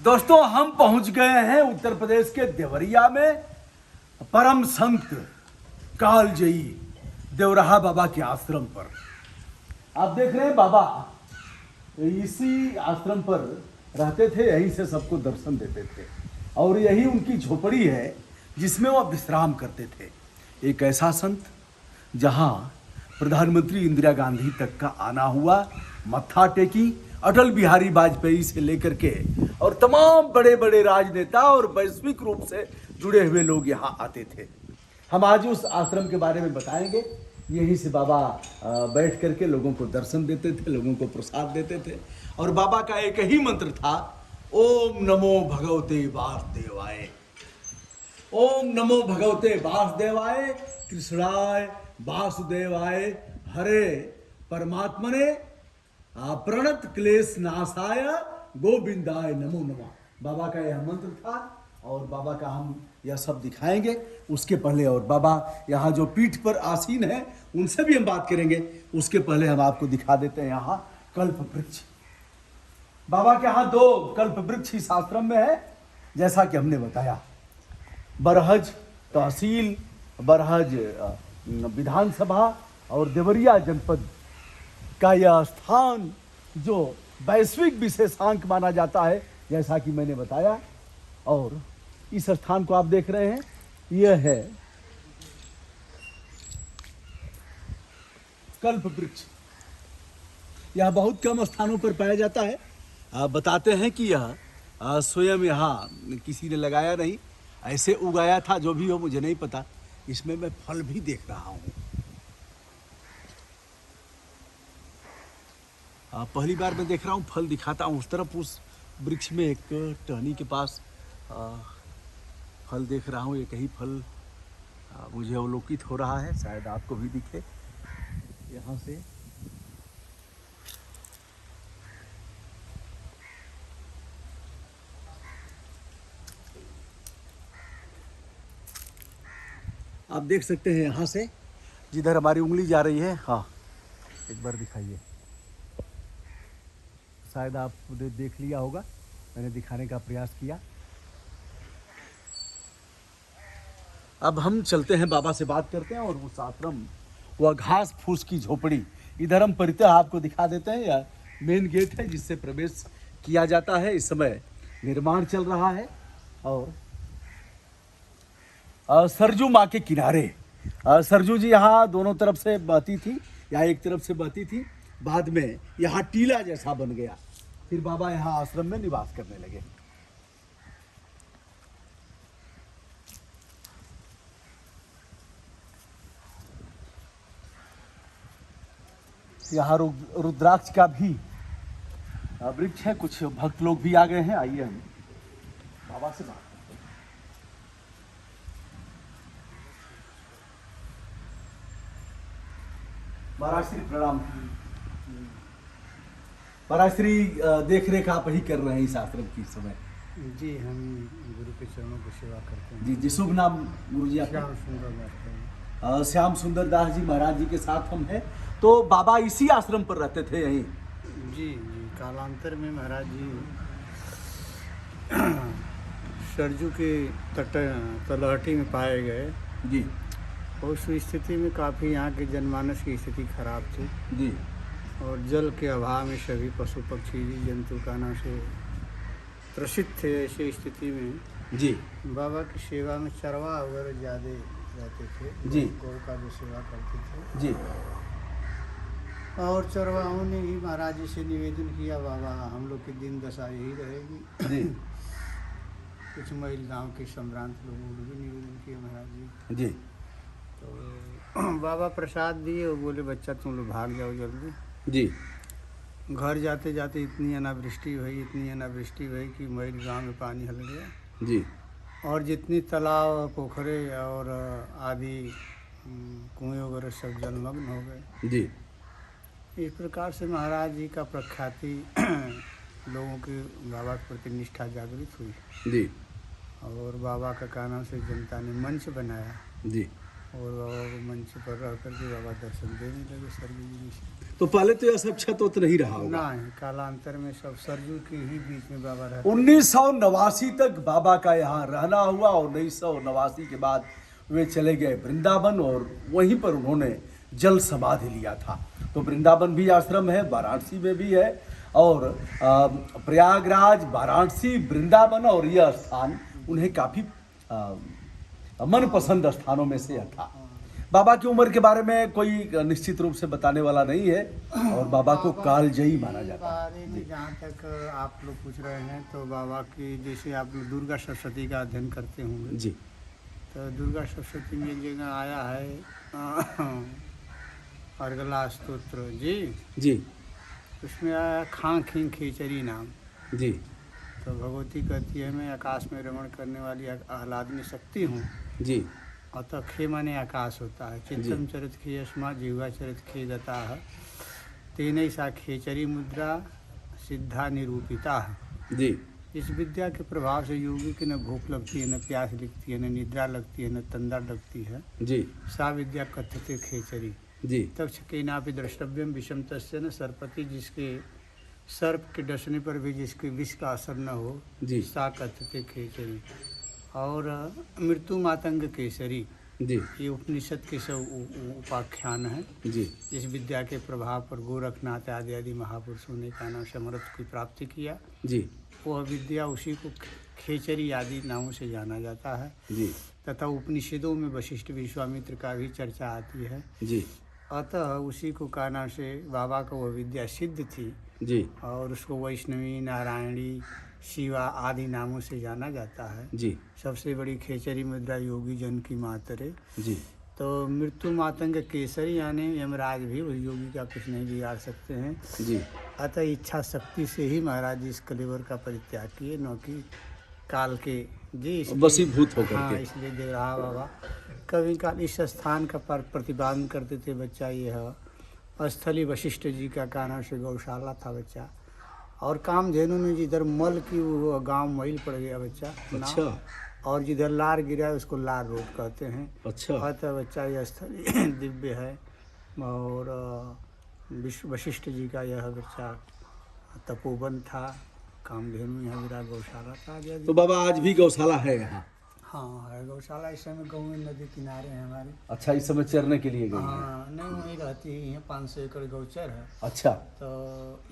दोस्तों, हम पहुंच गए हैं उत्तर प्रदेश के देवरिया में परम संत कालजयी देवराहा बाबा के आश्रम पर। आप देख रहे हैं बाबा इसी आश्रम पर रहते थे, यहीं से सबको दर्शन देते थे और यही उनकी झोपड़ी है जिसमें वह विश्राम करते थे। एक ऐसा संत जहां प्रधानमंत्री इंदिरा गांधी तक का आना हुआ, मत्था टेकी, अटल बिहारी वाजपेयी से लेकर के और तमाम बड़े बड़े राजनेता और वैश्विक रूप से जुड़े हुए लोग यहाँ आते थे। हम आज उस आश्रम के बारे में बताएंगे। यहीं से बाबा बैठ करके लोगों को दर्शन देते थे, लोगों को प्रसाद देते थे और बाबा का एक ही मंत्र था, ओम नमो भगवते वासुदेवाय। ओम नमो भगवते वासुदेवाय, कृष्णाय वासुदेवाय, हरे परमात्मने प्रणत क्लेश नाशाय गोविंदाय नमो नमः। बाबा का यह मंत्र था और बाबा का हम यह सब दिखाएंगे। उसके पहले और बाबा यहाँ जो पीठ पर आसीन है उनसे भी हम बात करेंगे। उसके पहले हम आपको दिखा देते हैं यहाँ कल्प वृक्ष। बाबा के यहाँ 2 कल्प वृक्ष इस आश्रम में है। जैसा कि हमने बताया, बरहज तहसील, बरहज विधानसभा और देवरिया जनपद का यह स्थान जो वैश्विक विशेषांक माना जाता है, जैसा कि मैंने बताया। और इस स्थान को आप देख रहे हैं, यह है कल्प वृक्ष। यह बहुत कम स्थानों पर पाया जाता है। बताते हैं कि यह स्वयं यहाँ किसी ने लगाया नहीं, ऐसे उगाया था। जो भी हो मुझे नहीं पता। इसमें मैं फल भी देख रहा हूँ। पहली बार मैं देख रहा हूँ, फल दिखाता हूँ। उस तरफ उस वृक्ष में एक टहनी के पास फल देख रहा हूँ। एक ही फल मुझे अवलोकित हो रहा है, शायद आपको भी दिखे यहाँ से। आप देख सकते हैं यहाँ से जिधर हमारी उंगली जा रही है। हाँ, एक बार दिखाइए। शायद आपने देख लिया होगा, मैंने दिखाने का प्रयास किया। अब हम चलते हैं, बाबा से बात करते हैं और उस आश्रम, वह घास फूस की झोपड़ी, इधर हम परितः आपको दिखा देते हैं। यह मेन गेट है जिससे प्रवेश किया जाता है। इस समय निर्माण चल रहा है और सरजू माँ के किनारे, सरजू जी यहाँ दोनों तरफ से बहती थी या एक तरफ से बहती थी। बाद में यहाँ टीला जैसा बन गया, फिर बाबा यहाँ आश्रम में निवास करने लगे। यहाँ रुद्राक्ष का भी वृक्ष है। कुछ भक्त लोग भी आ गए हैं। आइए हम बाबा से बात करते हैं। महाराज श्री प्रणाम। महाराज श्री, देख रेख आप ही कर रहे हैं इस आश्रम की समय? जी, हम गुरु के चरणों की सेवा करते हैं। जी जी, शुभ नाम गुरु जी आपका? श्याम सुंदर दास। श्याम सुंदर दास जी महाराज जी के साथ हम हैं। तो बाबा इसी आश्रम पर रहते थे यहीं? जी जी, कालांतर में महाराज जी सरजू के तलहटी में पाए गए। जी। उस स्थिति में काफ़ी यहाँ के जनमानस की स्थिति खराब थी जी। और जल के अभाव में सभी पशु पक्षी जीव जंतु काना से त्रसित थे। ऐसी स्थिति में जी बाबा की सेवा में चरवाह वगैरह ज़्यादा रहते थे। जी। गौ का भी सेवा करते थे। जी। और चरवाहों ने ही महाराज जी से निवेदन किया, बाबा हम लोग की दिन दशा यही रहेगी। जी। कुछ महिल गाँव के संभ्रांत लोगों ने भी निवेदन किया महाराज जी। जी। तो बाबा प्रसाद दिए और बोले, बच्चा तुम लोग भाग जाओ जल्दी। जी। घर जाते जाते इतनी अनावृष्टि हुई कि महिल गाँव में पानी हल गया। जी। और जितनी तालाब, पोखरे और आदि कुएँ वगैरह सब जलमग्न हो गए। जी। इस प्रकार से महाराज जी का प्रख्याति लोगों की बाबा के प्रति निष्ठा जागृत हुई। जी। और बाबा का कहना से जनता ने मंच बनाया। जी। और बाबा को मंच पर रह करके बाबा दर्शन देने लगे सरयू जी से। तो पहले तो यह सब छत उत नहीं रहा होगा। ना कालांतर में सब सरयू के ही बीच में बाबा रहते। 1989 तक बाबा का यहाँ रहना हुआ और 1989 के बाद वे चले गए वृंदावन और वहीं पर उन्होंने जल समाधि लिया था। तो वृंदावन भी आश्रम है, वाराणसी में भी है और प्रयागराज, वाराणसी, वृंदावन और यह स्थान उन्हें काफ़ी मनपसंद स्थानों में से था। बाबा की उम्र के बारे में कोई निश्चित रूप से बताने वाला नहीं है और बाबा को कालजयी माना जाता है। बारे में जहाँ तक आप लोग पूछ रहे हैं तो बाबा की जैसे आप लोग दुर्गा सप्तशती का अध्ययन करते होंगे जी। तो दुर्गा सप्तशती में एक जगह आया है अर्गला स्तोत्र जी, उसमें आया खां खीं खेचरी नाम जी। तो भगवती कहती है मैं आकाश में रमण करने वाली आह्लादनी शक्ति हूँ जी। अतः खे माने आकाश होता है। चित्तम चरित खे अस्मा जिह्वा चरित खे गता है तेन सा खेचरी मुद्रा सिद्धा निरूपिता है जी। इस विद्या के प्रभाव से योगी की न भूख लगती है, न प्यास लगती है, न निद्रा लगती है, न तंदा लगती है जी। सा विद्या कथ्यते खेचरी जी। तक्ष के नापि द्रष्टव्यम विषम तस्य न सर्पति जिसके सर्प के डसने पर भी जिसके विष का असर न हो जी। सा कथ्यते खेचरी। और मृत्यु मातंग केसरी जी। ये उपनिषद के सब उपाख्यान है। जी। इस विद्या के प्रभाव पर गोरखनाथ आदि आदि महापुरुषों ने का नाम समर्थ की प्राप्ति किया। जी। वह विद्या उसी को खेचरी आदि नामों से जाना जाता है। जी। तथा उपनिषदों में वशिष्ठ विश्वामित्र का भी चर्चा आती है। जी। अतः उसी को का नाम से बाबा को वह विद्या सिद्ध थी जी। और उसको वैष्णवी, नारायणी, शिवा आदि नामों से जाना जाता है। जी। सबसे बड़ी खेचरी मुद्रा योगी जन की मातरे। जी। तो मृत्यु मातंग केसरी यानी यमराज भी उस योगी का कुछ नहीं बिगाड़ सकते हैं। जी। अतः इच्छा शक्ति से ही महाराज इस कलेवर का परित्याग किए, न कि काल के जी वशीभूत होकर हाँ, के। इसलिए देवराहा बाबा कभी काल इस स्थान का प्रतिपादन करते थे। बच्चा यह स्थली वशिष्ठ जी का काना से गौशाला था बच्चा और कामधेनु ने जिधर मल की वो गांव मैल पड़ गया बच्चा। अच्छा। और जिधर लार गिरा है उसको लार रोड कहते हैं। अच्छा। अतः बच्चा यह स्थली दिव्य है और वशिष्ठ जी का यह बच्चा तपोवन था। कामधेनु यहाँ गिरा, गौशाला था। तो बाबा आज भी गौशाला है यहाँ? हाँ है गौशाला। इस समय गौवी नदी किनारे हैं हमारे। अच्छा, इस समय चरने के लिए गई है? हाँ नहीं वहीं रहती है। 500 एकड़ गौचर है। अच्छा। तो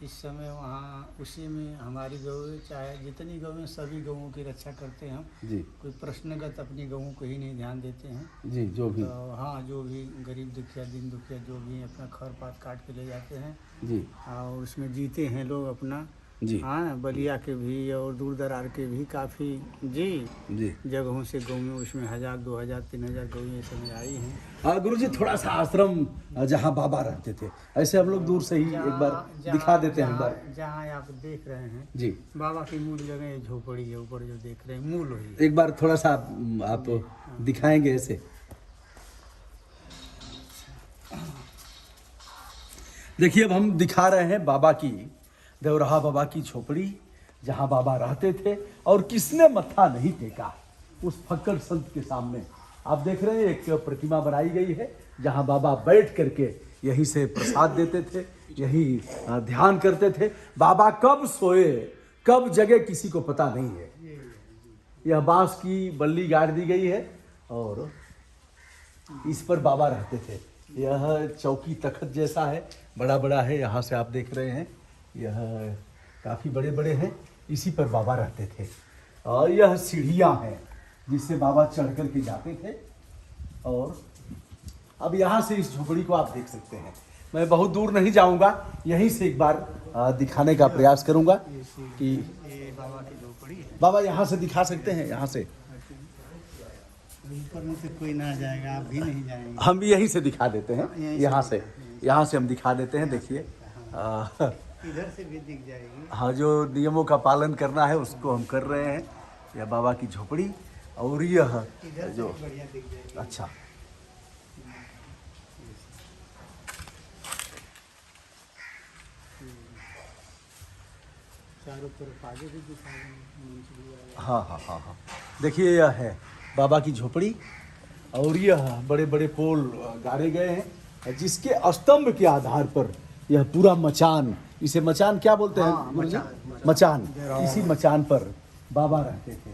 इस समय वहाँ उसी में हमारी गौ चाहे जितनी गौ सभी गौओं की रक्षा करते हैं हम जी। कोई प्रश्नगत अपनी गौओं को ही नहीं ध्यान देते हैं जी। जो भी तो हाँ जो भी गरीब दुखिया दिन दुखिया जो भी अपना खर पात काट के ले जाते हैं जी। और उसमें जीते हैं लोग अपना जी। हाँ। बलिया के भी और दूर दरार के भी काफ़ी जी जगहों से गौएं उसमें 1000 2000 3000 गौएं समय आई हैं। गुरुजी थोड़ा सा आश्रम जहाँ बाबा रहते थे ऐसे हम लोग दूर से ही एक बार दिखा देते हैं। बार जहाँ आप देख रहे हैं जी बाबा की मूल जगह झोपड़ी है ऊपर जो देख रहे हैं मूल वही। एक बार थोड़ा सा आप दिखाएंगे ऐसे। देखिए अब हम दिखा रहे हैं बाबा की, देवराहा बाबा की झोपड़ी जहाँ बाबा रहते थे और किसने मत्था नहीं टेका उस फक्कड़ संत के सामने। आप देख रहे हैं एक प्रतिमा बनाई गई है जहाँ बाबा बैठ करके यहीं से प्रसाद देते थे, यही ध्यान करते थे। बाबा कब सोए कब जगे किसी को पता नहीं है। यह बांस की बल्ली गाड़ दी गई है और इस पर बाबा रहते थे। यह चौकी तखत जैसा है, बड़ा बड़ा है। यहाँ से आप देख रहे हैं यह काफ़ी बड़े बड़े हैं, इसी पर बाबा रहते थे। और यह सीढ़ियाँ हैं जिससे बाबा चढ़ कर के जाते थे। और अब यहाँ से इस झोपड़ी को आप देख सकते हैं। मैं बहुत दूर नहीं जाऊँगा, यहीं से एक बार दिखाने का प्रयास करूँगा कि ये बाबा की झोपड़ी है। बाबा यहाँ से दिखा सकते हैं। यहाँ से ऊपर में से कोई ना जाएगा, आप भी नहीं जाएंगे। हम भी यहीं से दिखा देते हैं। यहाँ से हम दिखा देते हैं। देखिए इधर से भी दिख जाएगी। हाँ, जो नियमों का पालन करना है उसको हम कर रहे हैं। यह बाबा की झोपड़ी और यह जो बढ़िया दिख जाएगी। अच्छा चारों तरफ आगे भी दिखाएंगे। हाँ हाँ हाँ हाँ देखिए यह है बाबा की झोपड़ी और यह बड़े बड़े पोल गाड़े गए हैं, जिसके स्तंभ के आधार पर यह पूरा मचान, इसे मचान क्या बोलते हैं हाँ, गुरुजी? मचान। मचान। इसी मचान पर बाबा रहते थे।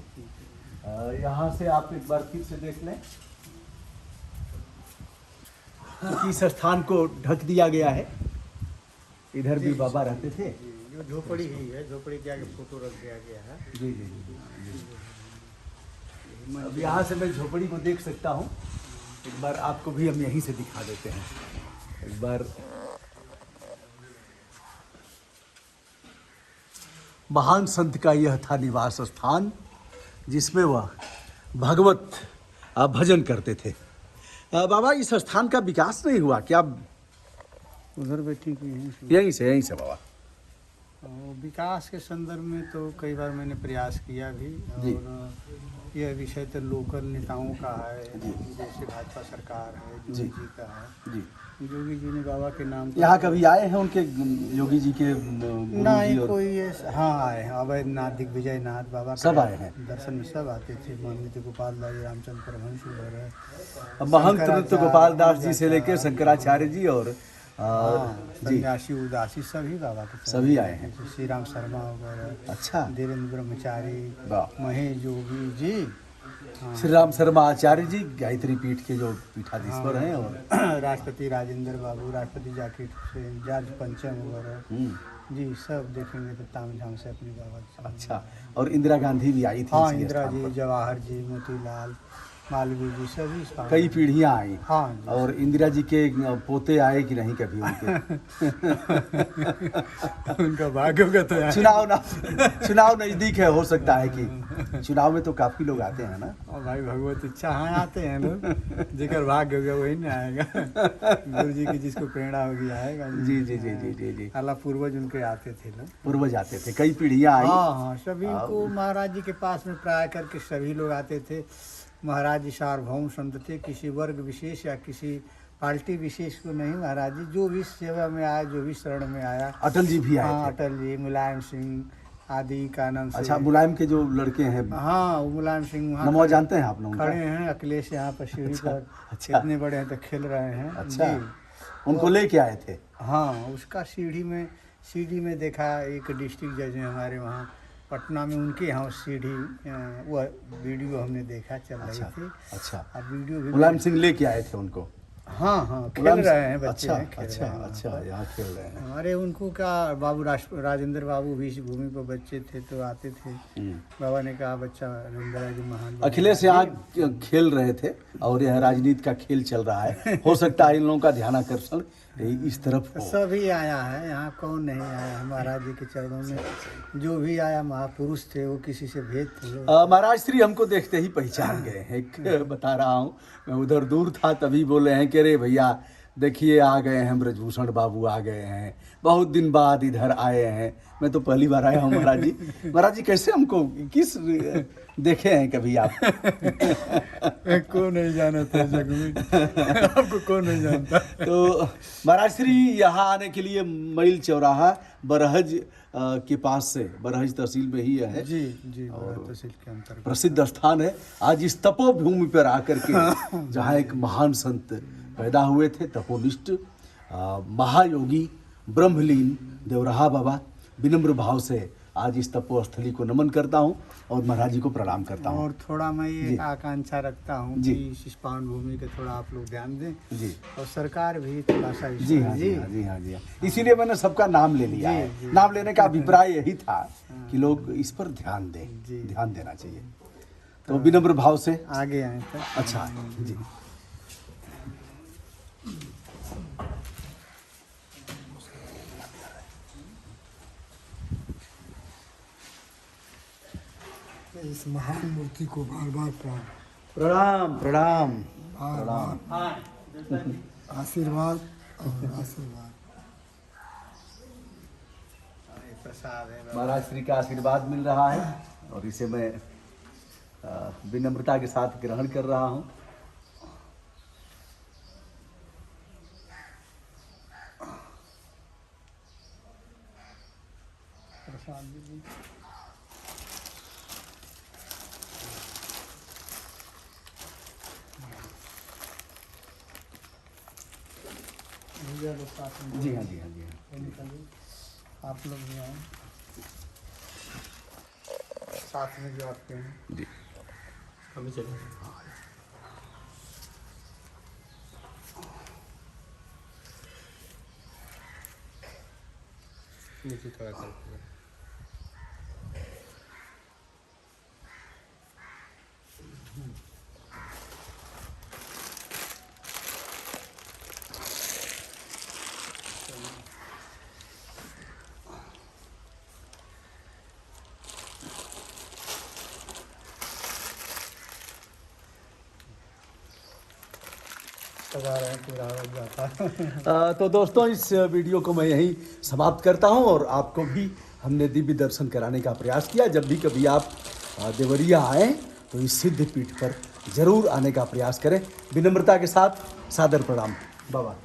यहाँ से आप एक बार फिर से देख लें, क्योंकि इस स्थान को ढक दिया गया है। इधर भी बाबा रहते थे। जो झोपड़ी ही है, झोपड़ी के आगे फोटो रख दिया गया है। जी जी जी। अब यहाँ से मैं झोपड़ी को देख सकता हूँ। एक बार आपको भी हम यहीं से दिखा देते हैं। एक बार महान संत का यह था निवास स्थान, जिसमें वह भगवत भजन करते थे। बाबा, इस स्थान का विकास नहीं हुआ क्या? उधर बैठी की यहीं से बाबा। विकास के संदर्भ में तो कई बार मैंने प्रयास किया भी, जी। और यह विषय तो लोकल नेताओं का है, जैसे भाजपा सरकार है, जी। योगी जी का है। जी। योगी जी ने बाबा के नाम पर यहाँ कभी आए हैं उनके योगी जी के गुरु नहीं जी और कोई हाँ आए हैं, अवैधनाथ, दिग्विजय नाथ बाबा के सब आए हैं। दर्शन में सब आते थे। माननीय गोपाल दास, रामचंद्र परमहंस वगैरह, महंत नृत्य शंकराचार्य, गोपाल दास जी से लेकर शंकराचार्य जी और जी सन्यासी उदासी सभी बाबा के चरण सभी आए हैं। जैसे श्री राम शर्मा वगैरह, अच्छा। धीरेन्द्र ब्रह्मचारी, वाह। महेश जोगी जी, हाँ, श्री राम शर्मा आचार्य जी गायत्री पीठ के जो पीठाधीश्वर हैं, और राष्ट्रपति राजेंद्र बाबू, राष्ट्रपति जाकिर हुसैन, जॉर्ज पंचम वगैरह जी, सब देखेंगे तो तामझाम से अपनी बाबा के। अच्छा। और इंदिरा गांधी भी आई थी हाँ, इसी इंदिरा स्थान जी, पर। जवाहर जी, मोतीलाल, मालवीय जी, सभी इस स्थान कई पर। पीढ़ियां आई। हाँ जी। और इंदिरा जी के पोते आए कि नहीं कभी उनके? उनका भाग्य होगा तो यहाँ। चुनाव नजदीक है, हो सकता है कि चुनाव में तो काफी लोग आते हैं ना। और भाई भगवत इच्छा, हाँ आते हैं लोग, जेकर भाग्य होगा वही ना आएगा। गुरु जी की जिसको प्रेरणा होगी आएगा। जी जी जी जी जी जी। अल्लाह पूर्वज उनके आते थे लोग। पूर्वज आते थे, कई पीढ़ियां आई। हाँ हाँ, सभी को महाराज जी के पास में प्राय करके सभी लोग आते थे। महाराज जी सार्वभौम संत थे, किसी वर्ग विशेष या किसी पार्टी विशेष को नहीं। महाराज जी जो भी सेवा में आया, जो भी शरण में आया। अटल जी भी आए हाँ, थे। अटल जी, मुलायम सिंह आदि का नाम से। अच्छा, मुलायम के जो लड़के हैं, हाँ, वो मुलायम सिंह वहाँ नमो जानते हैं आप लोग उनका? खड़े हैं। अखिलेश यहाँ पर सीढ़ी पर अच्छा। इतने बड़े हैं तो खेल रहे हैं। अच्छा, जी। उनको लेके आए थे। हाँ, उसका सीढ़ी में देखा। एक डिस्ट्रिक्ट जज है हमारे वहाँ पटना में, उनके यहाँ सीढ़ी, वह वीडियो हमने देखा, चल रही थी। अच्छा। अब वीडियो भी मुलायम सिंह लेके आए थे उनको। हाँ हाँ, खेल मुलायम रहे हैं बच्चे, अच्छा हैं, खेल अच्छा रहे हैं वहाँ अच्छा, पर। यहाँ खेल रहे हैं। अरे उनको क्या, बाबू राजेंद्र बाबू भी इस भूमि पर बच्चे थे तो आते थे। बाबा ने कहा बच्चा इंदिरा जी महान। अखिलेश यहाँ खेल रहे थे और यह राजनीति का खेल चल रहा है। हो सकता है इन लोगों का ध्यानाकर्षण इस तरफ हो। सभी आया है यहाँ, कौन नहीं आया है महाराज जी के चरणों में। जो भी आया महापुरुष थे, वो किसी से भेद थे। महाराज श्री हमको देखते ही पहचान गए हैं। एक बता रहा हूँ, मैं उधर दूर था तभी बोले हैं कि अरे भैया देखिए आ गए हैं, ब्रजभूषण बाबू आ गए हैं, बहुत दिन बाद इधर आए हैं। मैं तो पहली बार आया हूँ महाराज जी। महाराज जी कैसे हमको किस देखे हैं कभी आप? कौन नहीं जाना था जग में, आपको कौन नहीं जानता। तो महाराज श्री यहाँ आने के लिए मैल चौराहा बरहज के पास से, बरहज तहसील में ही है जी जी, तहसील के अंतर्गत प्रसिद्ध स्थान है। आज इस तपोभूमि पर आकर के जहाँ एक महान संत पैदा हुए थे, तपोनिष्ठ महायोगी ब्रह्मलीन देवराहा बाबा, विनम्र भाव से आज इस तपोस्थली को नमन करता हूँ और महाराज जी को प्रणाम करता हूँ। और थोड़ा मैं जी। ये आकांक्षा रखता हूँ जी। कि इस पावन भूमि के थोड़ा आप लोग ध्यान दें, जी और सरकार भी थोड़ा सा इस जी हाँ जी हाँ जी हाँ जी हाँ। इसीलिए मैंने सबका नाम ले लिया जी, है। जी। नाम लेने का अभिप्राय यही था कि लोग इस पर ध्यान दें, जी। ध्यान देना चाहिए। तो विनम्र भाव से आगे आए तक। अच्छा जी। इस महान मूर्ति को बार बार प्रणाम प्रणाम प्रणाम, आशीर्वाद और आशीर्वाद। प्रसाद है महाराज श्री का आशीर्वाद मिल रहा है और इसे मैं विनम्रता के साथ ग्रहण कर रहा हूँ। प्रसाद जी। भैया लोग साथ में जी हाँ जी हाँ जी हाँ। वो निकलिए, आप लोग भी आए साथ में जो आपके हैं। जी अभी चलिए। नीचे थोड़ा करके लगा रहे हैं, पूरा हो जाता है। तो दोस्तों इस वीडियो को मैं यहीं समाप्त करता हूं और आपको भी हमने दिव्य दर्शन कराने का प्रयास किया। जब भी कभी आप देवरिया आएँ तो इस सिद्ध पीठ पर जरूर आने का प्रयास करें। विनम्रता के साथ सादर प्रणाम। बाबा।